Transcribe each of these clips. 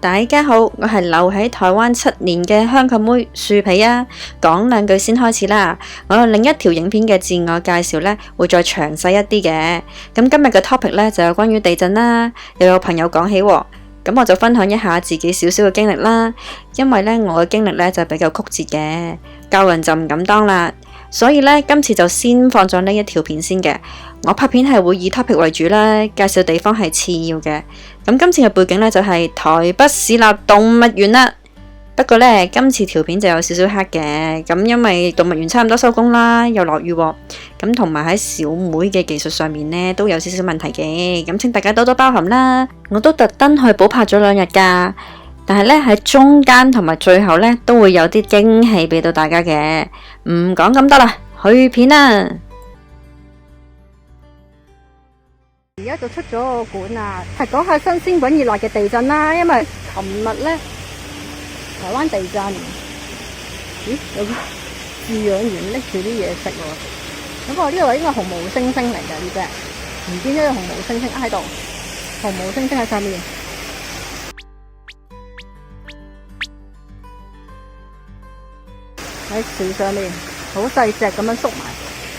大家好，我係留喺台灣7年嘅香港妹樹皮啊，講兩句先開始啦。我有另一條影片嘅自我介紹呢，會再詳細一啲嘅。咁今日嘅 topic 呢，就有關於地震啦，又有朋友講起喎，咁我就分享一下自己少少嘅經歷啦。因為呢，我嘅經歷呢，就比較曲折嘅，教人就唔敢當啦。所以呢，今次就先放咗呢一條片先嘅。我拍片係會以 topic 為主啦，介紹地方係次要嘅。咁今次嘅背景呢，就係台北市立動物園啦。不過呢，今次條片就有少少黑嘅，咁因為動物園差唔多收工啦，又落雨喎。咁同埋喺小妹嘅技術上面呢，都有少少問題嘅，咁請大家多多包涵啦。我都特登去補拍咗2日㗎。但係咧，喺中間同埋最後咧，都會有啲驚喜俾到大家嘅。唔講咁多啦，去片啦。而家就出咗個館啊，係講下新鮮滾熱辣嘅地震啦。因為琴日咧，台灣地震，咦，有個飼養員拎住啲嘢食喎。咁我呢度應該係紅毛猩猩嚟㗎，呢隻唔見咗隻紅毛猩猩喺度，紅毛猩猩喺上面。喺樹上面好細隻咁樣縮埋，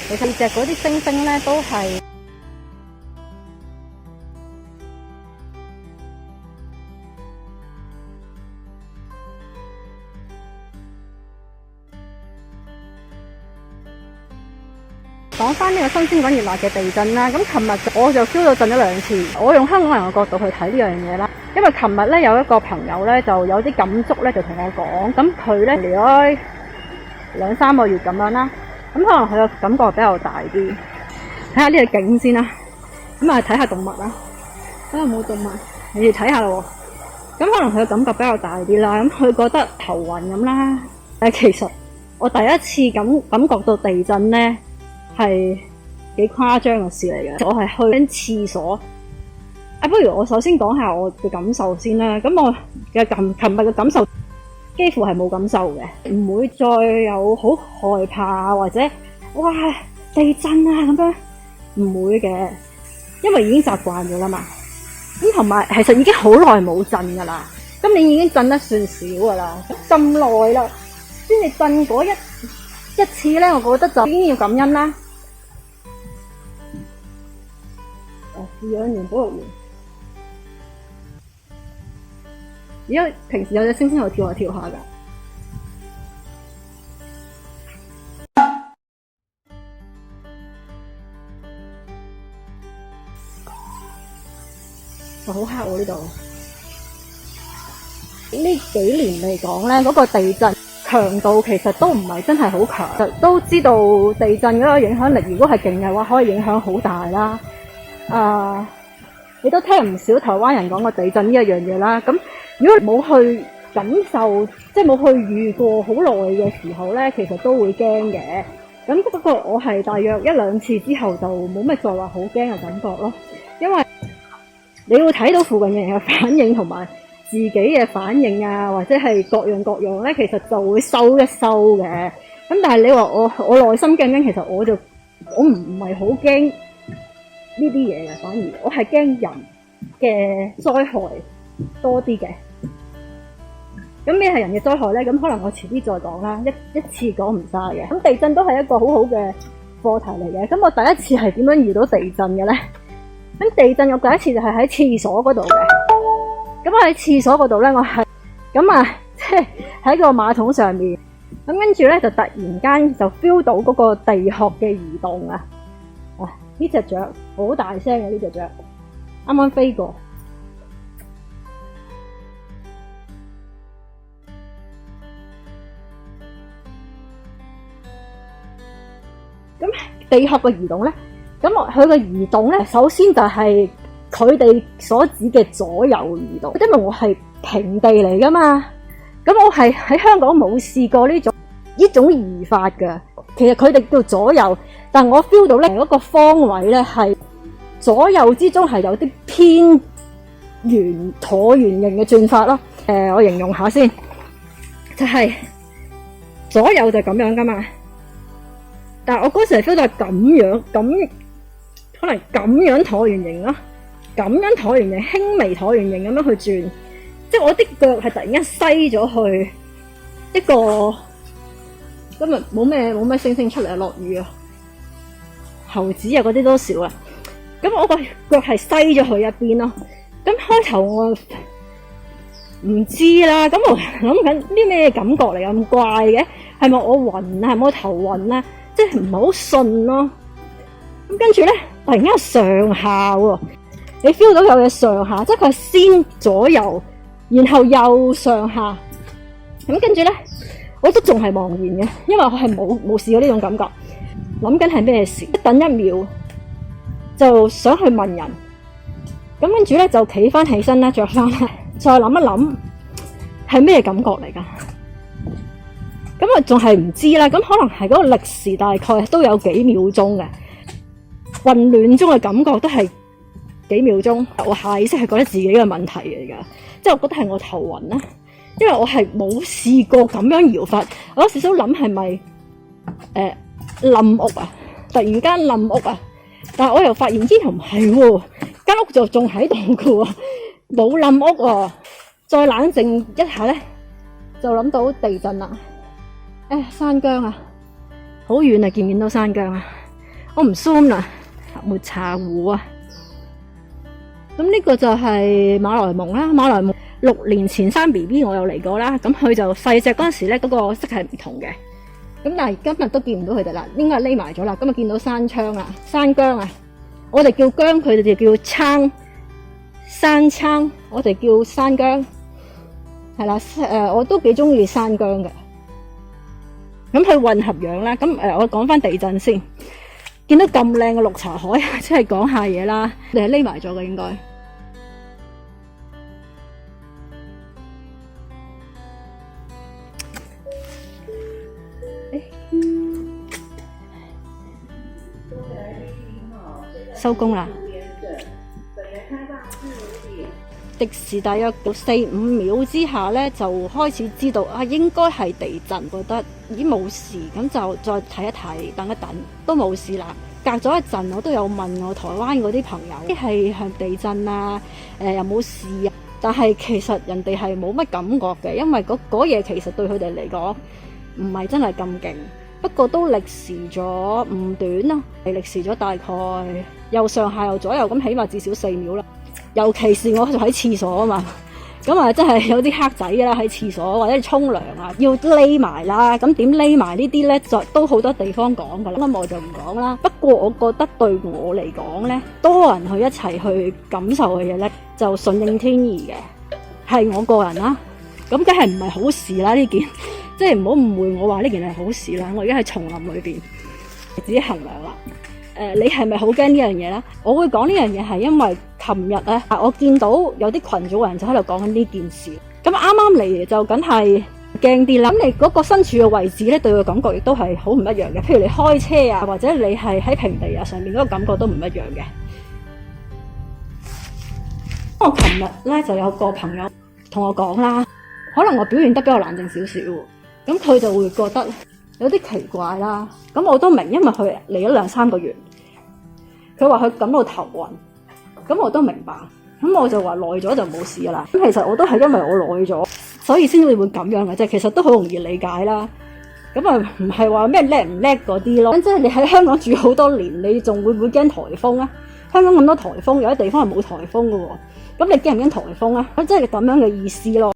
其實隻嗰啲猩猩咧都係講翻呢個新鮮滾熱辣嘅地震啦。咁琴日我就 feel 到震咗2次。我用香港人嘅角度去睇呢樣嘢啦，因為琴日咧有一個朋友咧就有啲感觸咧，就同我講，咁佢咧離開2-3個月咁樣啦，咁可能佢嘅感覺比較大啲。睇下呢個景先啦，咁啊睇下動物啦，睇下有冇動物，你哋睇下咯。咁可能佢嘅感覺比較大啲啦，咁佢覺得頭暈咁啦。其實我第一次感覺到地震咧係幾誇張嘅事嚟嘅。我係去廁所不如我首先講下我嘅感受先啦。咁我嘅琴日嘅感受幾乎係冇感受嘅，唔會再有好害怕或者哇地震啊咁樣，唔會嘅，因為已經習慣咗啦嘛。咁同埋其實已經好耐冇震噶啦，今年已經震得算少噶啦，咁耐啦先至震嗰一次咧，我覺得就已經要感恩啦。飼養員保育員，而家平時有隻猩猩喺度跳下跳下噶。好黑喎呢度。呢幾年嚟講咧，嗰個地震強度其實都唔係真係好強。都知道地震嗰個影響力，如果係勁嘅話，可以影響好大啦。你都聽唔少台灣人講過地震呢一樣嘢啦。咁如果冇去感受，即係冇去遇過好耐嘅時候咧，其實都會驚嘅。咁不過我係大約1-2次之後就冇咩再話好驚嘅感覺咯。因為你會睇到附近嘅人嘅反應同埋自己嘅反應啊，或者係各樣各樣咧，其實就會收一收嘅。咁但係你話我內心驚唔驚？其實我唔係好驚呢啲嘢嘅，反而我係驚人嘅災害多啲嘅。咁咩係人嘅災害咧？咁可能我遲啲再講啦，一次講唔晒嘅。咁地震都係一個好好嘅課題嚟嘅。咁我第一次係點樣遇到地震嘅咧？咁地震我第一次就係喺廁所嗰度嘅。咁我喺廁所嗰度咧，我係即係喺個馬桶上面。咁跟住咧就突然間就 feel 到嗰個地殼嘅移動啊！呢隻雀好大聲嘅，呢隻雀啱啱飛過。咁地殼嘅移動咧，咁佢嘅移動咧，首先就係佢哋所指嘅左右移動，因為我係平地嚟噶嘛。咁我係喺香港冇試過呢種移法噶。其實佢哋叫左右，但我 feel 到咧嗰個方位咧係左右之中係有啲偏橢圓形嘅轉法咯。我形容下先，就係左右就咁樣噶嘛。但係我嗰時係 feel 到係咁樣，咁可能咁樣橢圓形咯，咁樣橢圓形，輕微橢圓形咁樣去轉，即係我啲腳係突然間篩咗去一個，今日冇咩星星出嚟，落雨啊，猴子啊嗰啲都少啦。咁我個腳係篩咗去一邊咯。咁開頭我唔知啦，咁我諗緊啲咩感覺嚟咁怪嘅？係咪我暈啊？係咪我頭暈啊？即係唔係好順咯。咁跟住咧，突然間上下喎，你 feel 到有嘢上下，即係佢係先左右，然後又上下。咁跟住咧，我都仲係茫然嘅，因為我係冇試過呢種感覺，諗緊係咩事。等一秒就想去問人，咁跟住咧就企翻起身啦，着翻啦，再諗一諗係咩感覺嚟噶？咁啊仲係唔知啦，咁可能係嗰個歷時大概都有幾秒鐘嘅混亂中嘅感覺，都係幾秒鐘。我下意識係覺得自己嘅問題嚟噶，即係我覺得係我頭暈啦，因為我係冇試過咁樣搖法。我有少少諗係咪冧屋啊？突然間冧屋啊！但係我又發現咦又唔係喎，間屋就仲喺度嘅喎，冇冧屋喎。再冷靜一下咧，就諗到地震啦。山姜啊，好遠啊，見唔見到山姜啊？我唔 zoom 啦，抹茶湖啊。咁呢個就係馬來蒙啦，馬來蒙6年前生 BB 我有嚟過啦，咁佢就細隻嗰陣時咧，嗰個色係唔同嘅。咁但係今日都見唔到佢哋啦，應該係匿埋咗啦。今日見到山羌啦，山姜啊，我哋叫姜，佢哋就叫撐，山撐，我哋叫山姜，係啦。我都幾中意山姜嘅。咁佢混合養啦。咁我講翻地震先，見到咁靚嘅綠茶海，即係講下嘢啦。你係匿埋咗嘅應該。收工啦！迪時大約4-5秒之下咧，就開始知道啊，應該係地震，覺得已經冇事，咁就再睇一睇，等一等，都冇事啦。隔咗一陣，我都有問我台灣嗰啲朋友，係地震啊，又冇事啊。但係其實人哋係冇乜感覺嘅，因為嗰嘢其實對佢哋嚟講唔係真係咁勁。不過都歷時咗唔短啦，歷時咗大概又上下又左右咁，起碼至少4秒啦。尤其是我就喺廁所啊嘛，咁啊真係有啲黑仔啦，喺廁所或者沖涼啊，要匿埋啦。咁點匿埋呢啲咧，就都好多地方講噶啦，咁我就唔講啦。不過我覺得對我嚟講咧，多人去一齊去感受嘅嘢咧，就順應天意嘅，係我個人啦。咁梗係唔係好事啦呢件。即係唔好誤會我話呢件係好事啦，我而家喺叢林裏邊自己衡量啦。你係咪好驚呢樣嘢咧？我會講呢樣嘢係因為琴日咧，我見到有啲群組人就喺度講緊呢件事。咁啱啱嚟就梗係驚啲啦。咁你嗰個身處嘅位置咧，對佢感覺亦都係好唔一樣嘅。譬如你開車啊，或者你係喺平地啊上面嗰個感覺都唔一樣嘅。我琴日咧就有個朋友同我講啦，可能我表現得比較冷靜少少。咁佢就會覺得有啲奇怪啦。咁我都明，因為佢嚟咗2-3個月，佢話佢感到頭暈。咁我都明白。咁我就話耐咗就冇事噶啦。咁其實我都係因為我耐咗，所以先至會咁樣嘅啫。其實都好容易理解啦。咁啊唔係話咩叻唔叻嗰啲咯。即係你喺香港住好多年，你仲會唔會驚颱風啊？香港咁多颱風，有啲地方係冇颱風噶喎。咁你驚唔驚颱風啊？咁即係咁樣嘅意思咯。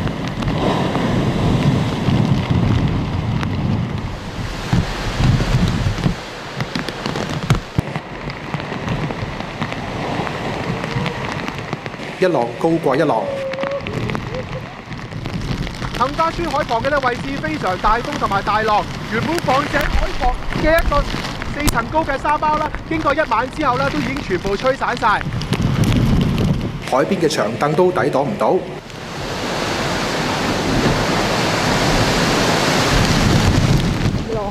一浪高過一浪。杏花村海旁嘅位置非常大風同埋大浪，原本放井海旁嘅一個4層高嘅沙包啦，經過1晚之後咧，都已經全部吹散晒。海邊嘅長凳都抵擋唔到。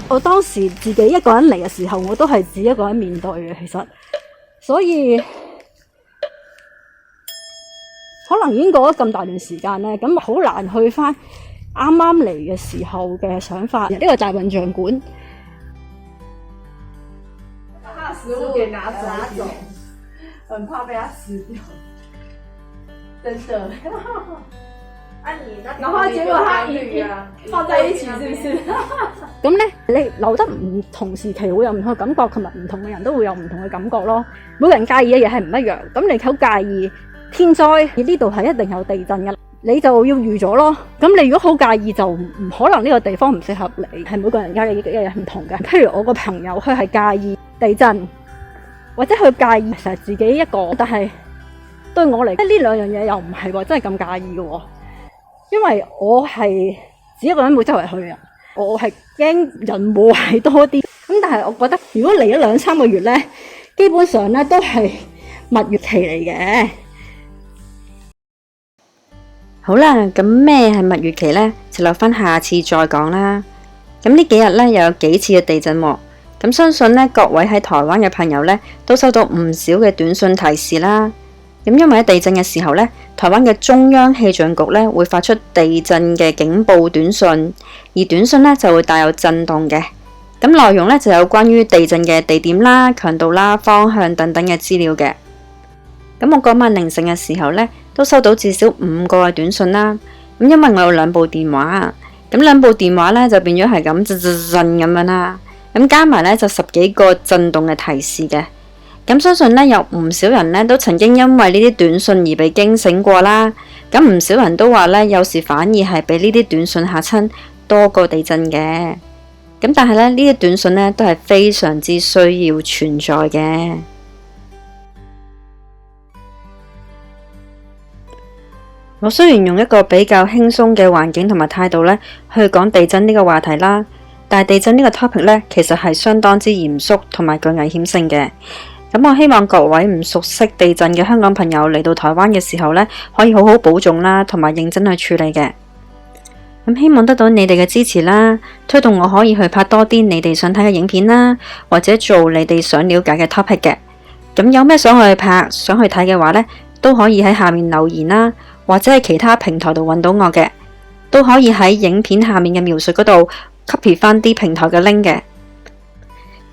我當時自己一個人嚟嘅時候，我都係自己一個人面對嘅，其實，所以。可能已經過咗咁大段時間咧，咁好難去翻啱啱嚟嘅時候嘅想法。呢個大笨象館，怕食物給拿走，很怕被它吃掉，真的。然後結果他影片放在一起，是不是？咁咧，你留得唔同時期會有唔同嘅感覺，同埋唔同嘅人都會有唔同嘅感覺咯。每個人介意嘅嘢係唔一樣。咁你好介意天災，呢度係一定有地震嘅，你就要預咗咯。咁你如果好介意，就唔可能呢個地方唔適合你。係每個人介意嘅嘢唔同嘅。譬如我個朋友，佢係介意地震，或者佢介意成日自己一個，但係對我嚟，呢兩樣嘢又唔係話真係咁介意嘅。因為我係自己一個人會周圍去嘅，我係驚人禍係多啲。咁但係我覺得如果嚟咗2-3個月咧，基本上咧都係蜜月期嚟嘅。好啦，咁咩係蜜月期呢？就留翻下次再講啦。咁呢幾日咧又有幾次嘅地震喎，咁相信咧各位喺台灣嘅朋友咧都收到唔少嘅短信提示啦。咁因為喺地震嘅時候咧，台灣嘅中央氣象局咧會發出地震嘅警報短信，而短信咧就會帶有震動嘅。咁內容咧就有關於地震嘅地點啦、強度啦、方向等等嘅資料嘅。咁我嗰晚凌晨嘅時候咧，都收到至少5個嘅短信啦。咁因為我有2部電話，咁2部電話咧就變咗係咁震咁樣啦。咁加埋咧就10幾個震動嘅提示嘅。咁相信咧有唔少人咧都曾經因為呢啲短信而被驚醒過啦。咁唔少人都話咧，有時反而係俾呢啲短信嚇親多過地震嘅。咁但係咧呢啲短信咧都係非常之需要存在嘅。我雖然用一個比較輕鬆嘅環境同埋態度咧去講地震呢個話題啦，但係地震呢個 topic 咧其實係相當之嚴肅同埋具危險性嘅。咁我希望各位唔熟悉地震嘅香港朋友嚟到台灣嘅時候咧，可以好好保重啦，同埋認真去處理嘅。咁希望得到你哋嘅支持啦，推動我可以去拍多啲你哋想睇嘅影片啦，或者做你哋想了解嘅 topic 嘅。咁有咩想去拍、想去睇嘅話咧，都可以喺下面留言啦，或者喺其他平台度揾到我嘅，都可以喺影片下面嘅描述嗰度 copy 翻啲平台嘅 link 嘅。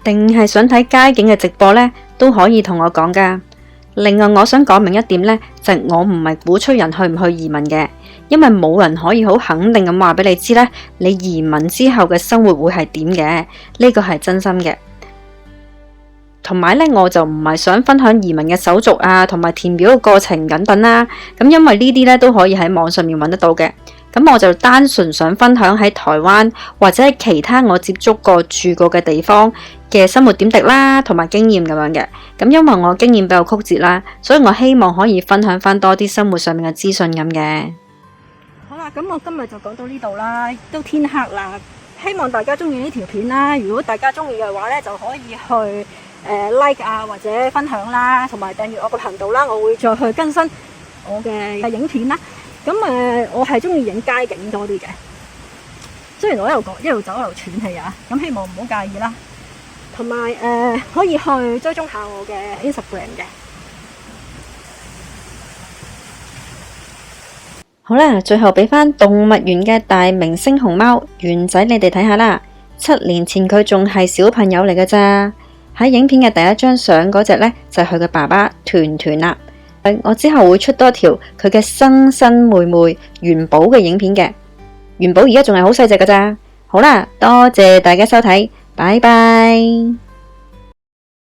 定係想睇街景嘅直播呢，都可以同我講噶。另外我想講明一點呢，就係我唔係鼓吹人去唔去移民嘅，因為冇人可以好肯定咁話俾你知呢，你移民之後嘅生活會係點嘅，呢個係真心嘅。同埋呢，我就唔係想分享移民嘅手續啊，同埋填表嘅過程等等啦。咁因為呢啲呢都可以喺網上面揾得到嘅。咁我就單純想分享喺台灣或者喺其他我接觸過住過嘅地方嘅生活點滴啦，同埋經驗咁樣嘅。咁因為我經驗比較曲折啦，所以我希望可以分享翻多啲生活上面嘅資訊咁嘅。好啦，咁我今日就講到呢度啦，都天黑啦。希望大家中意呢條片啦，如果大家中意嘅話呢，就可以去like 啊，或者分享啦，同埋訂閱我個頻道啦，我會再去更新我嘅影片啦。咁我係中意影街景多啲嘅，雖然我一路講一路走一路喘氣啊，咁希望唔好介意啦。同埋可以去追蹤下我嘅 Instagram 嘅。好啦，最後俾翻動物園嘅大明星熊貓圓仔你哋睇下啦。7年前佢仲係小朋友嚟㗎咋，喺影片嘅第一張相嗰隻呢，就係佢嘅爸爸團團啦。我之後會出多條佢嘅生生妹妹元寶嘅影片嘅。元寶而家仲係好細隻㗎咋。好啦，多謝大家收睇，拜拜。